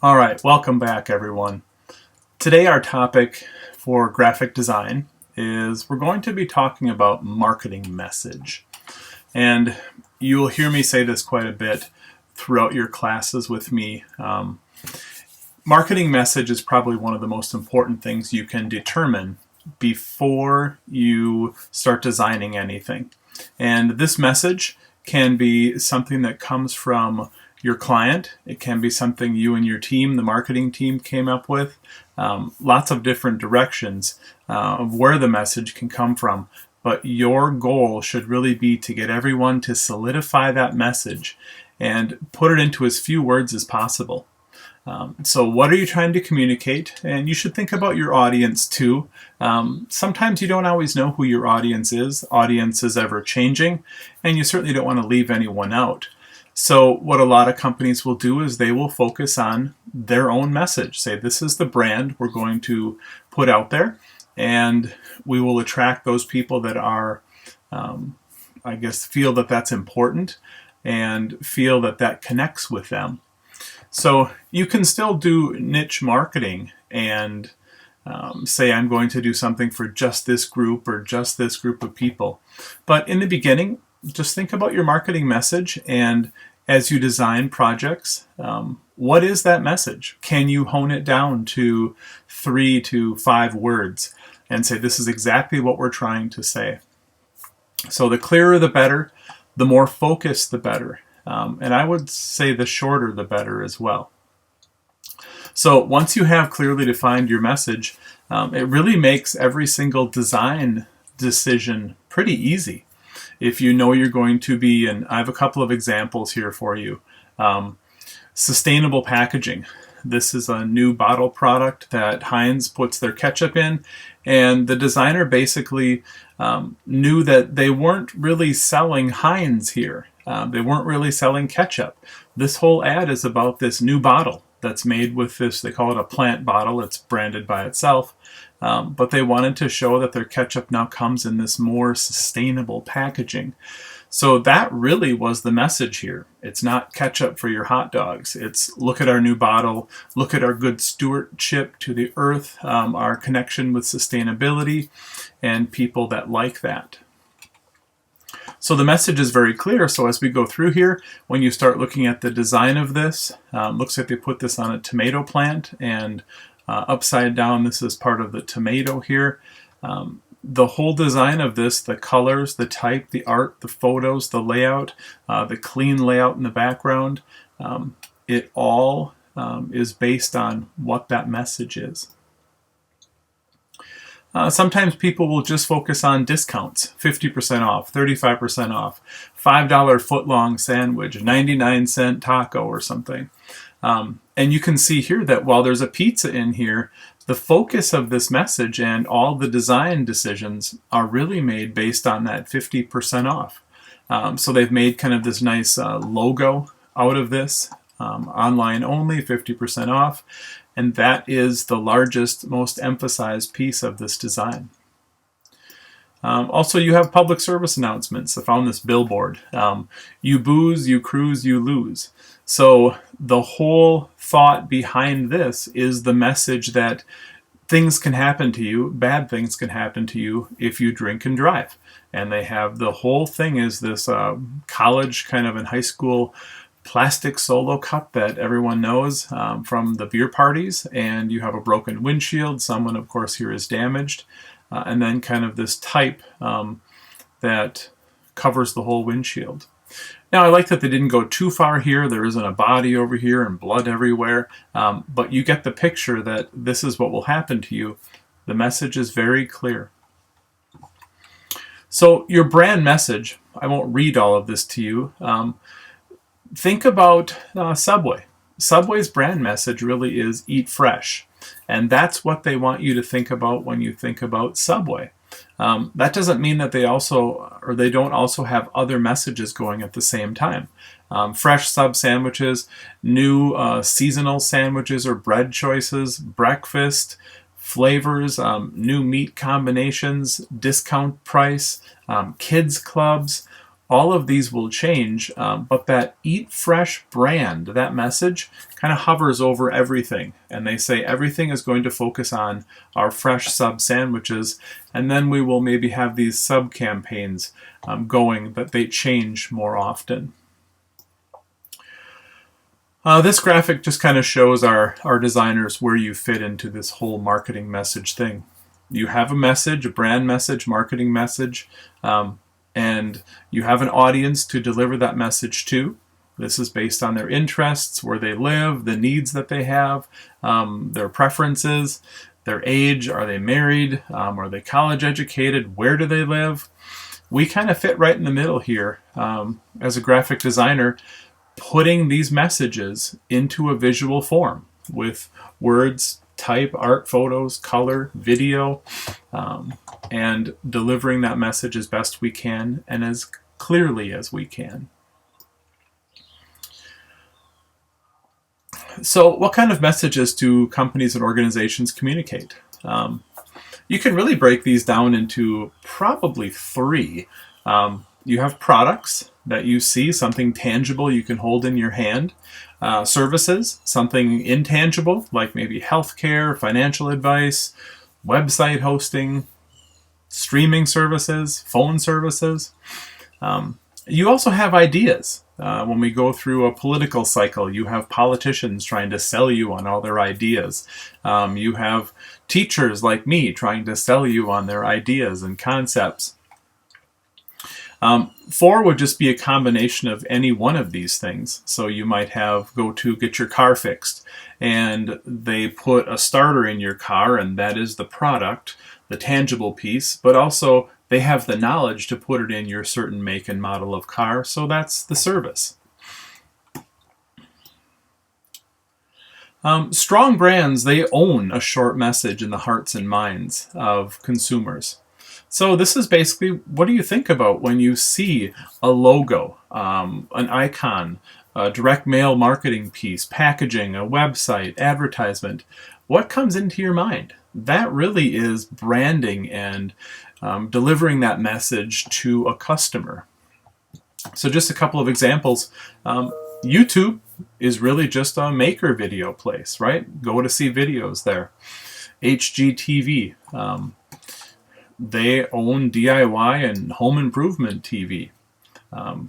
All right, welcome back, everyone. Today, our topic for graphic design is we're going to be talking about marketing message. And you'll hear me say this quite a bit throughout your classes with me. Marketing message is probably one of the most important things you can determine before you start designing anything. And this message can be something that comes from your client. It can be something you and your team, the marketing team, came up with. Lots of different directions of where the message can come from. But your goal should really be to get everyone to solidify that message and put it into as few words as possible. So what are you trying to communicate? And you should think about your audience too. Sometimes you don't always know who your audience is. Audience is ever changing, and you certainly don't want to leave anyone out. So what a lot of companies will do is they will focus on their own message. Say, this is the brand we're going to put out there, and we will attract those people that are, feel that that's important and feel that that connects with them. So you can still do niche marketing and say, I'm going to do something for just this group or just this group of people. But in the beginning, just think about your marketing message, and as you design projects, what is that message? Can you hone it down to 3 to 5 words and say, this is exactly what we're trying to say? So the clearer the better, the more focused the better. And I would say the shorter the better as well. So once you have clearly defined your message, it really makes every single design decision pretty easy. If you know you're going to be, and I have a couple of examples here for you. Sustainable packaging. This is a new bottle product that Heinz puts their ketchup in, and the designer basically knew that they weren't really selling Heinz here. They weren't really selling ketchup. This whole ad is about this new bottle that's made with this, they call it a plant bottle. It's branded by itself. But they wanted to show that their ketchup now comes in this more sustainable packaging. So that really was the message here. It's not ketchup for your hot dogs. It's look at our new bottle, look at our good stewardship to the earth, our connection with sustainability, and people that like that. So the message is very clear. So as we go through here, when you start looking at the design of this, looks like they put this on a tomato plant, and upside down, this is part of the tomato here. The whole design of this, the colors, the type, the art, the photos, the layout, the clean layout in the background, it all is based on what that message is. Sometimes people will just focus on discounts, 50% off, 35% off, $5 footlong sandwich, 99-cent taco or something. And you can see here that while there's a pizza in here, the focus of this message and all the design decisions are really made based on that 50% off. So they've made kind of this nice logo out of this, online only, 50% off. And that is the largest, most emphasized piece of this design. Also, you have public service announcements. I found this billboard. You booze, you cruise, you lose. So the whole thought behind this is the message that things can happen to you, bad things can happen to you if you drink and drive. And they have the whole thing is this college kind of in high school plastic Solo cup that everyone knows from the beer parties, and you have a broken windshield. Someone, of course, here is damaged. And then kind of this type that covers the whole windshield. Now, I like that they didn't go too far here. There isn't a body over here and blood everywhere. But you get the picture that this is what will happen to you. The message is very clear. So your brand message, I won't read all of this to you. Think about Subway. Subway's brand message really is eat fresh. And that's what they want you to think about when you think about Subway. That doesn't mean that they don't also have other messages going at the same time. Fresh sub sandwiches, new seasonal sandwiches or bread choices, breakfast, flavors, new meat combinations, discount price, kids clubs. all of these will change, but that Eat Fresh brand, that message, kind of hovers over everything. And they say everything is going to focus on our fresh sub sandwiches, and then we will maybe have these sub campaigns going that they change more often. This graphic just kind of shows our designers where you fit into this whole marketing message thing. You have a message, a brand message, marketing message, and you have an audience to deliver that message to. This is based on their interests, where they live, the needs that they have, their preferences, their age. Are they married? Are they college educated? Where do they live? We kind of fit right in the middle here as a graphic designer, putting these messages into a visual form with words, type, art, photos, color, video, and delivering that message as best we can and as clearly as we can. So what kind of messages do companies and organizations communicate? You can really break these down into probably three. You have products that you see, something tangible you can hold in your hand. Services, something intangible, like maybe healthcare, financial advice, website hosting, streaming services, phone services. You also have ideas. When we go through a political cycle, you have politicians trying to sell you on all their ideas. You have teachers like me trying to sell you on their ideas and concepts. 4 would just be a combination of any one of these things. So you might have go to get your car fixed, and they put a starter in your car, and that is the product, the tangible piece, but also they have the knowledge to put it in your certain make and model of car, so that's the service. Strong brands, they own a short message in the hearts and minds of consumers. So this is basically, what do you think about when you see a logo, an icon, a direct mail marketing piece, packaging, a website, advertisement? What comes into your mind? That really is branding and delivering that message to a customer. So just a couple of examples. YouTube is really just a maker video place, right? Go to see videos there. HGTV. They own DIY and home improvement TV.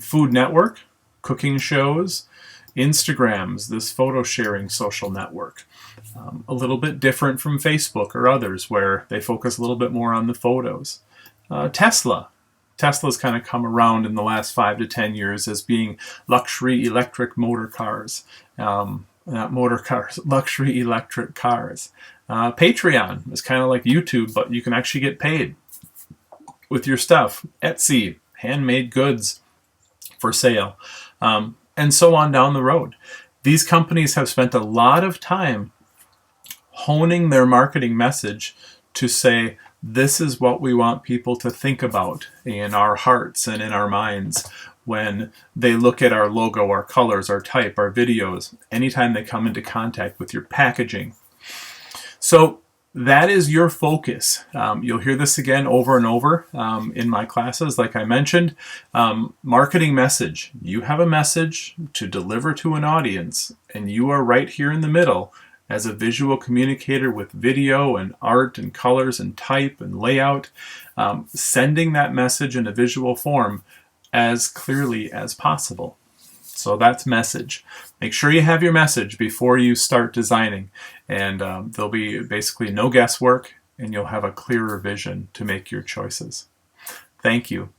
Food Network, cooking shows, Instagrams, this photo sharing social network. A little bit different from Facebook or others where they focus a little bit more on the photos. Tesla's kind of come around in the last 5 to 10 years as being luxury electric motor cars. Not motor cars, luxury electric cars. Patreon is kind of like YouTube, but you can actually get paid with your stuff. Etsy, handmade goods for sale, and so on down the road. These companies have spent a lot of time honing their marketing message to say, this is what we want people to think about in our hearts and in our minds when they look at our logo, our colors, our type, our videos, anytime they come into contact with your packaging. So that is your focus. You'll hear this again over and over in my classes, like I mentioned. Marketing message. You have a message to deliver to an audience, and you are right here in the middle as a visual communicator with video and art and colors and type and layout, sending that message in a visual form as clearly as possible. So that's message. Make sure you have your message before you start designing, and there'll be basically no guesswork, and you'll have a clearer vision to make your choices. Thank you.